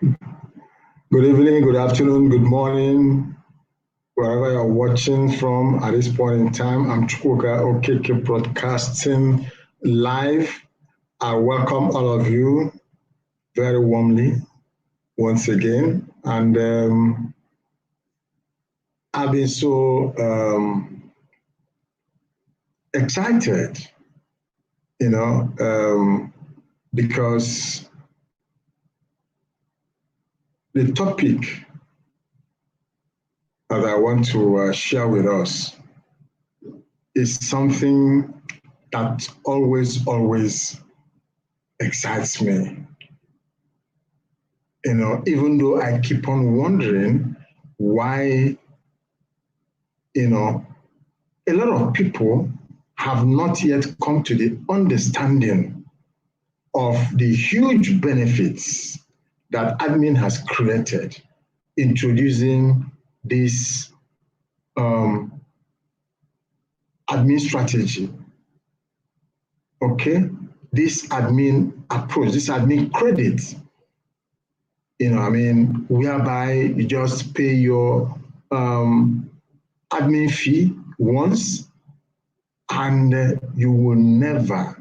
Good evening, good afternoon, good morning, wherever you're watching from at this point in time. I'm Chukwuka Okeke broadcasting live. I welcome all of you very warmly once again. And I've been so excited, because the topic that I want to share with us is something that always excites me. Even though I keep on wondering why, a lot of people have not yet come to the understanding of the huge benefits that admin has created introducing this admin strategy, okay? This admin approach, this admin credit, whereby you just pay your admin fee once and you will never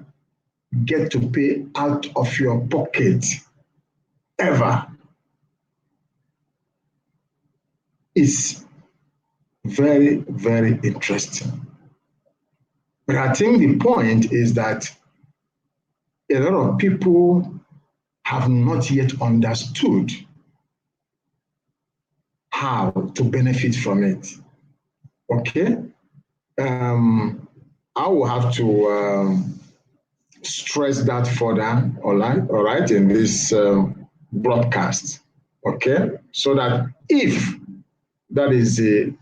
get to pay out of your pocket ever. It's very, very interesting. But I think the point is that a lot of people have not yet understood how to benefit from it. Okay? I will have to stress that further, all right, in this broadcast. Okay? So that if that is the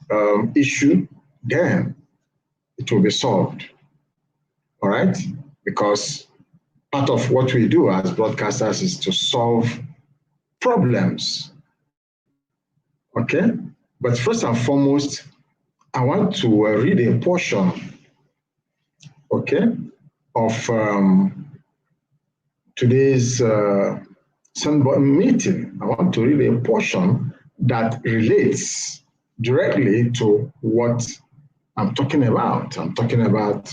issue, then it will be solved. All right? Because part of what we do as broadcasters is to solve problems. Okay? But first and foremost, I want to read a portion, okay, of today's meeting. I want to read a portion that relates directly to what I'm talking about. I'm talking about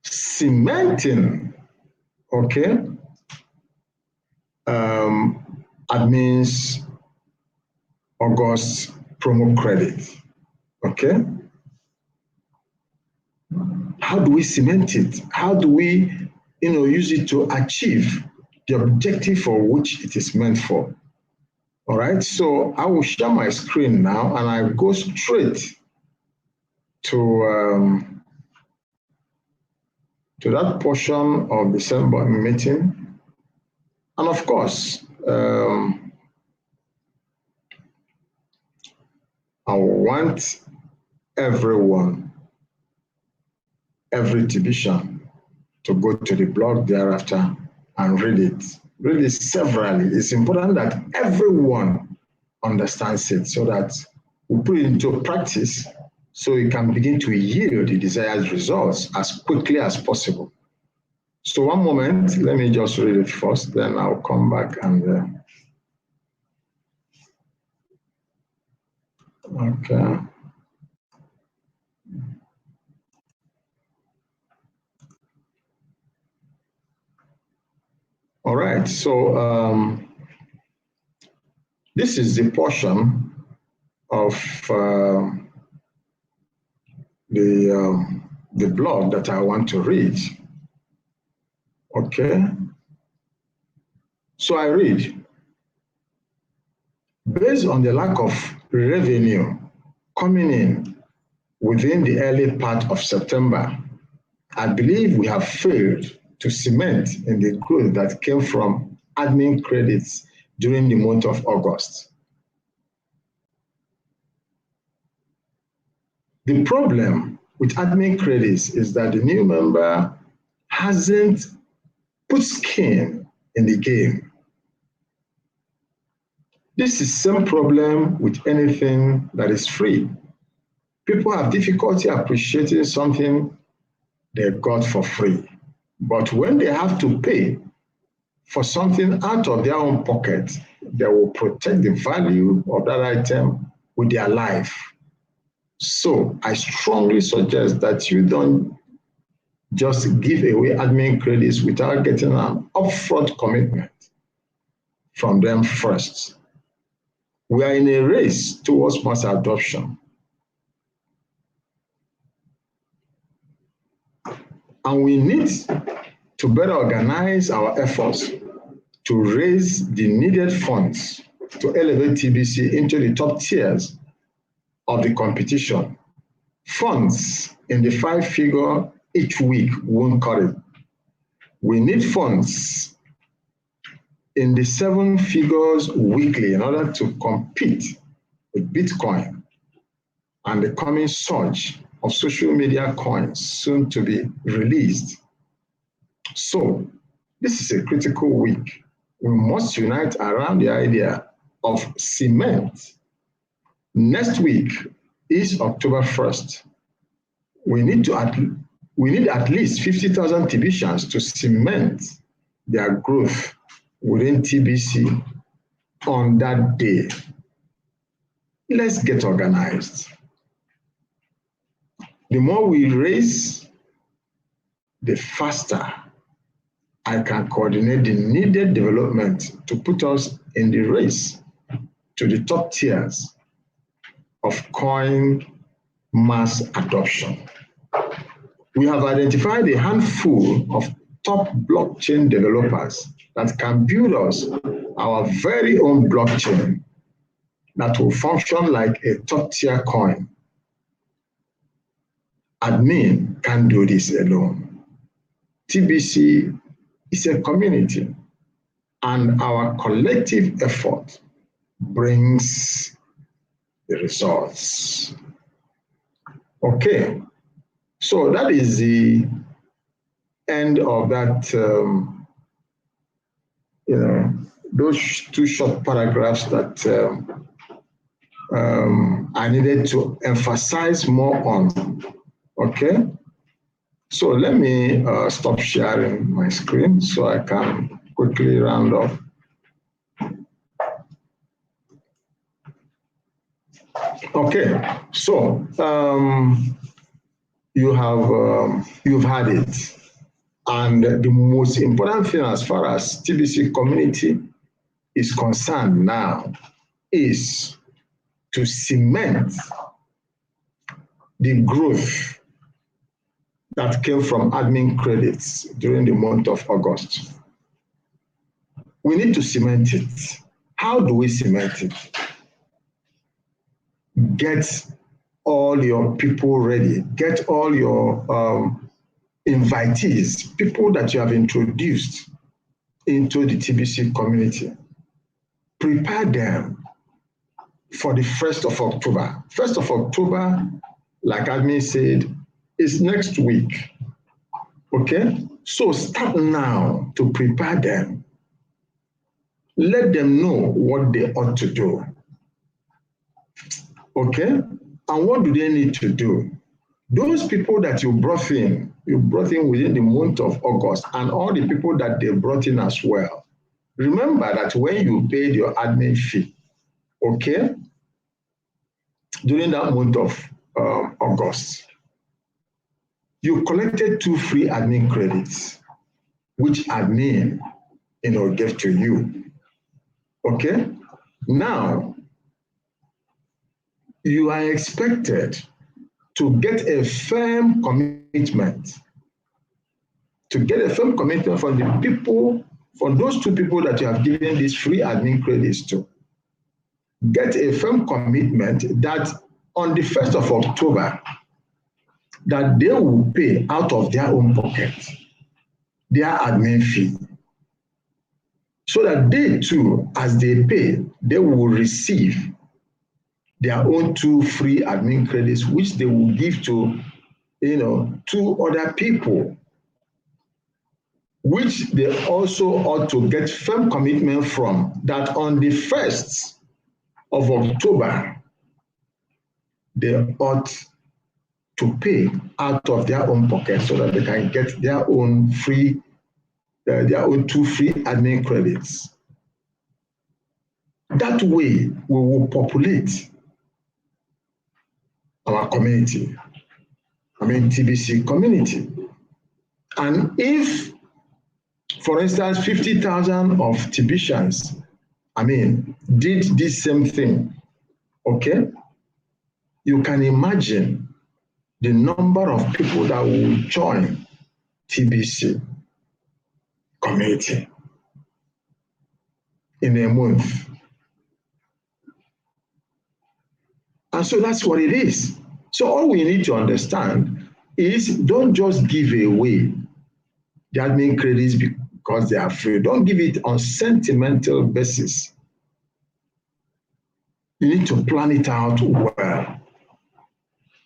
cementing, okay, admin's August promo credit, okay? How do we cement it? How do we, use it to achieve the objective for which it is meant for? All right, so I will share my screen now and I go straight to that portion of the December meeting. And of course, I want everyone, every division, to go to the blog thereafter and read it. Read it severally. It's important that everyone understands it so that we put it into practice so it can begin to yield the desired results as quickly as possible. So one moment, let me just read it first, then I'll come back and okay. All right, so this is the portion of the blog that I want to read. Okay, so I read, based on the lack of revenue coming in within the early part of September, I believe we have failed to cement in the growth that came from admin credits during the month of August. The problem with admin credits is that the new member hasn't put skin in the game. This is the same problem with anything that is free. People have difficulty appreciating something they got for free. But when they have to pay for something out of their own pocket, they will protect the value of that item with their life. So I strongly suggest that you don't just give away admin credits without getting an upfront commitment from them first. We are in a race towards mass adoption. And we need to better organize our efforts to raise the needed funds to elevate TBC into the top tiers of the competition. Funds in the 5-figure each week won't cut it. We need funds in the 7 figures weekly in order to compete with Bitcoin and the coming surge of social media coins soon to be released. So this is a critical week. We must unite around the idea of cement. Next week is October 1st. We need at least 50,000 TBCians to cement their growth within TBC on that day. Let's get organized. The more we raise, the faster I can coordinate the needed development to put us in the race to the top tiers of coin mass adoption. We have identified a handful of top blockchain developers that can build us our very own blockchain that will function like a top tier coin. Admin can't do this alone. TBC is a community, and our collective effort brings the results. Okay, so that is the end of that, those 2 short paragraphs that I needed to emphasize more on. Okay, so let me stop sharing my screen so I can quickly round off. Okay, so you've had it, and the most important thing as far as TBC community is concerned now is to cement the growth that came from admin credits during the month of August. We need to cement it. How do we cement it? Get all your people ready. Get all your invitees, people that you have introduced into the TBC community. Prepare them for the 1st of October. 1st of October, like admin said, is next week. Okay? So start now to prepare them. Let them know what they ought to do. Okay? And what do they need to do? Those people that you brought in within the month of August, and all the people that they brought in as well. Remember that when you paid your admin fee, okay, during that month of August, you collected 2 free admin credits, which admin, gave to you. Okay? Now, you are expected to get a firm commitment. From the people, from those 2 people that you have given these free admin credits to. Get a firm commitment that on the 1st of October, that they will pay out of their own pocket their admin fee. So that they too, as they pay, they will receive their own 2 free admin credits, which they will give to, 2 other people, which they also ought to get firm commitment from, that on the 1st of October, they ought to pay out of their own pocket so that they can get their own free their own 2 free admin credits. That way, we will populate our community, TBC community. And if, for instance, 50,000 of TBCians, did this same thing, okay? You can imagine the number of people that will join TBC community in a month. And so that's what it is. So all we need to understand is, don't just give away the admin credits because they are free. Don't give it on sentimental basis. You need to plan it out well.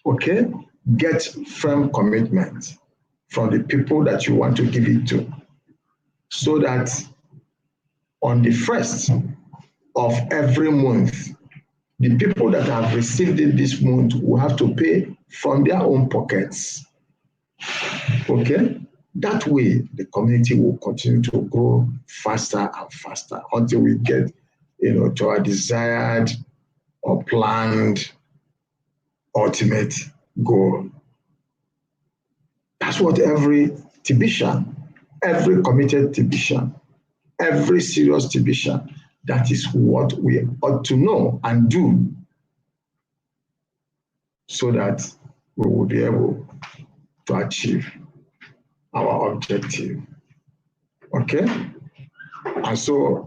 Okay? Get firm commitment from the people that you want to give it to, so that on the 1st of every month, the people that have received it this month will have to pay from their own pockets. Okay? That way, the community will continue to grow faster and faster until we get, to our desired or planned ultimate goal. That's what every TBCian, every committed TBCian, every serious TBCian, that is what we ought to know and do, so that we will be able to achieve our objective. Okay? And so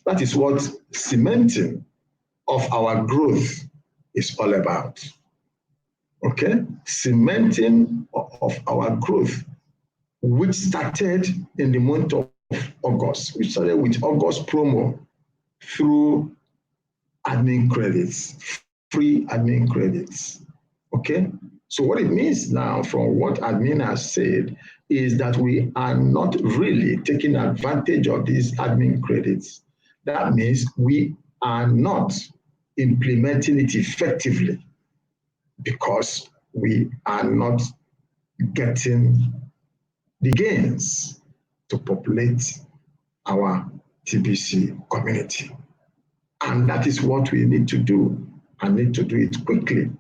that is what cementing of our growth is all about. Okay? Cementing of our growth, which started in the month of August. We started with August promo through admin credits, free admin credits. Okay? So what it means now, from what admin has said, is that we are not really taking advantage of these admin credits. That means we are not implementing it effectively because we are not getting the gains to populate our TBC community. And that is what we need to do, and need to do it quickly.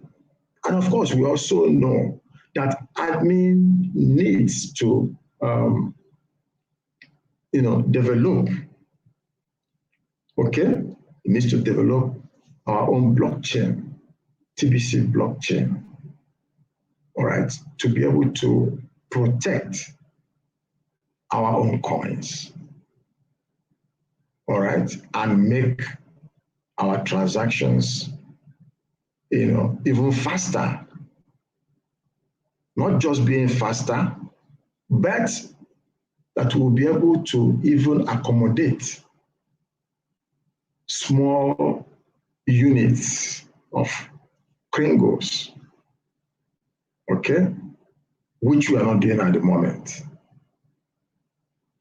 And of course, we also know that admin needs to develop. Okay? It needs to develop our own blockchain, TBC blockchain, all right, to be able to protect our own coins, all right, and make our transactions, even faster. Not just being faster, but that we'll be able to even accommodate small units of kringles, okay, which we are not doing at the moment.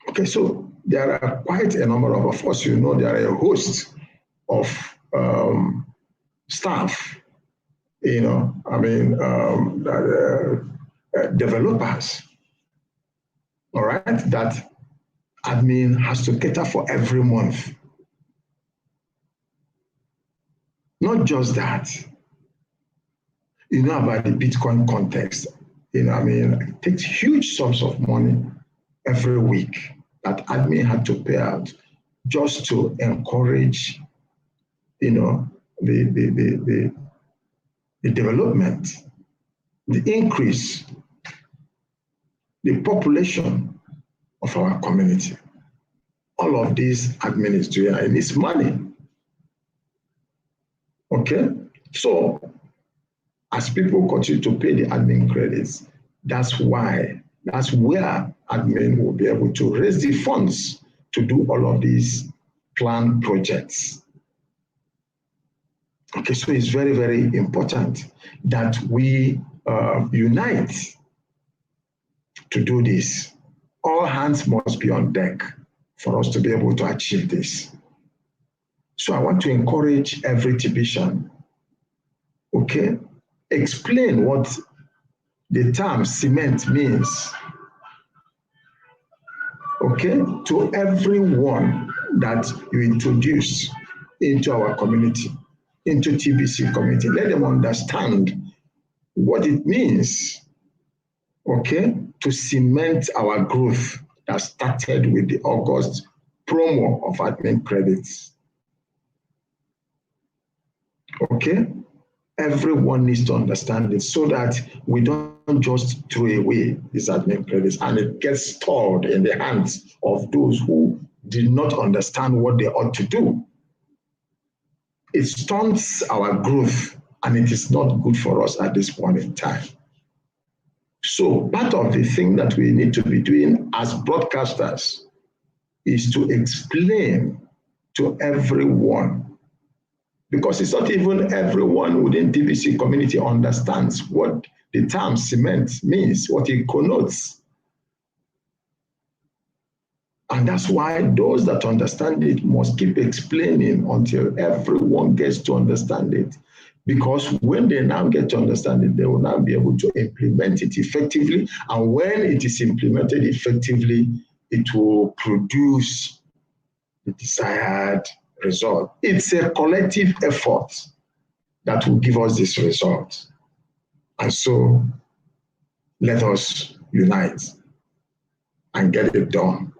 Okay, so there are quite a number of us, there are a host of staff, developers, all right, that admin has to cater for every month. Not just that, about the Bitcoin context, it takes huge sums of money every week that admin had to pay out just to encourage, the development, the increase, the population of our community. All of these admin is doing, and it's money. Okay? So, as people continue to pay the admin credits, that's where admin will be able to raise the funds to do all of these planned projects. Okay, so it's very, very important that we unite to do this. All hands must be on deck for us to be able to achieve this. So I want to encourage every TBCian, okay, explain what the term cement means. okay, to everyone that you introduce into our community, into TBC community. Let them understand what it means, okay, to cement our growth that started with the August promo of admin credits. Okay? Everyone needs to understand it so that we don't just throw away these admin credits and it gets stored in the hands of those who did not understand what they ought to do. It stunts our growth and it is not good for us at this point in time. So part of the thing that we need to be doing as broadcasters is to explain to everyone, because it's not even everyone within TBC community understands what the term cement means, what it connotes. And that's why those that understand it must keep explaining until everyone gets to understand it. Because when they now get to understand it, they will now be able to implement it effectively. And when it is implemented effectively, it will produce the desired result. It's a collective effort that will give us this result. And so let us unite and get it done.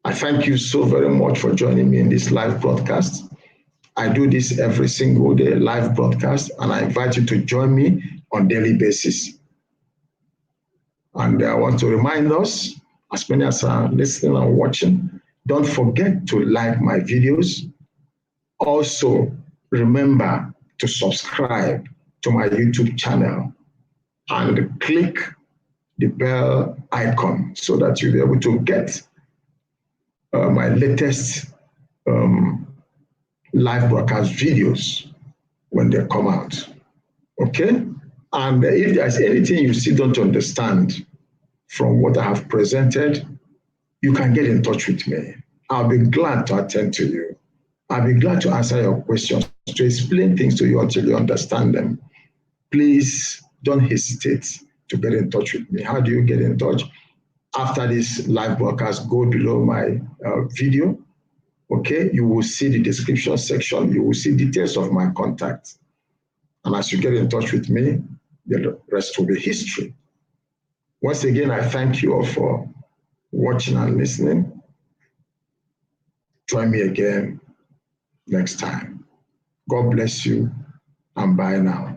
I thank you so very much for joining me in this live broadcast. I do this every single day, live broadcast, and I invite you to join me on daily basis. And I want to remind us, as many as are listening and watching, don't forget to like my videos. Also, remember to subscribe to my YouTube channel and click the bell icon so that you'll be able to get my latest live broadcast videos when they come out. Okay? And if there's anything you still don't understand from what I have presented, you can get in touch with me. I'll be glad to attend to you. I'll be glad to answer your questions, to explain things to you until you understand them. Please don't hesitate to get in touch with me. How do you get in touch? After this live broadcast, go below my video. Okay, you will see the description section. You will see details of my contact. And as you get in touch with me, the rest will be history. Once again, I thank you all for watching and listening. Join me again next time. God bless you and bye now.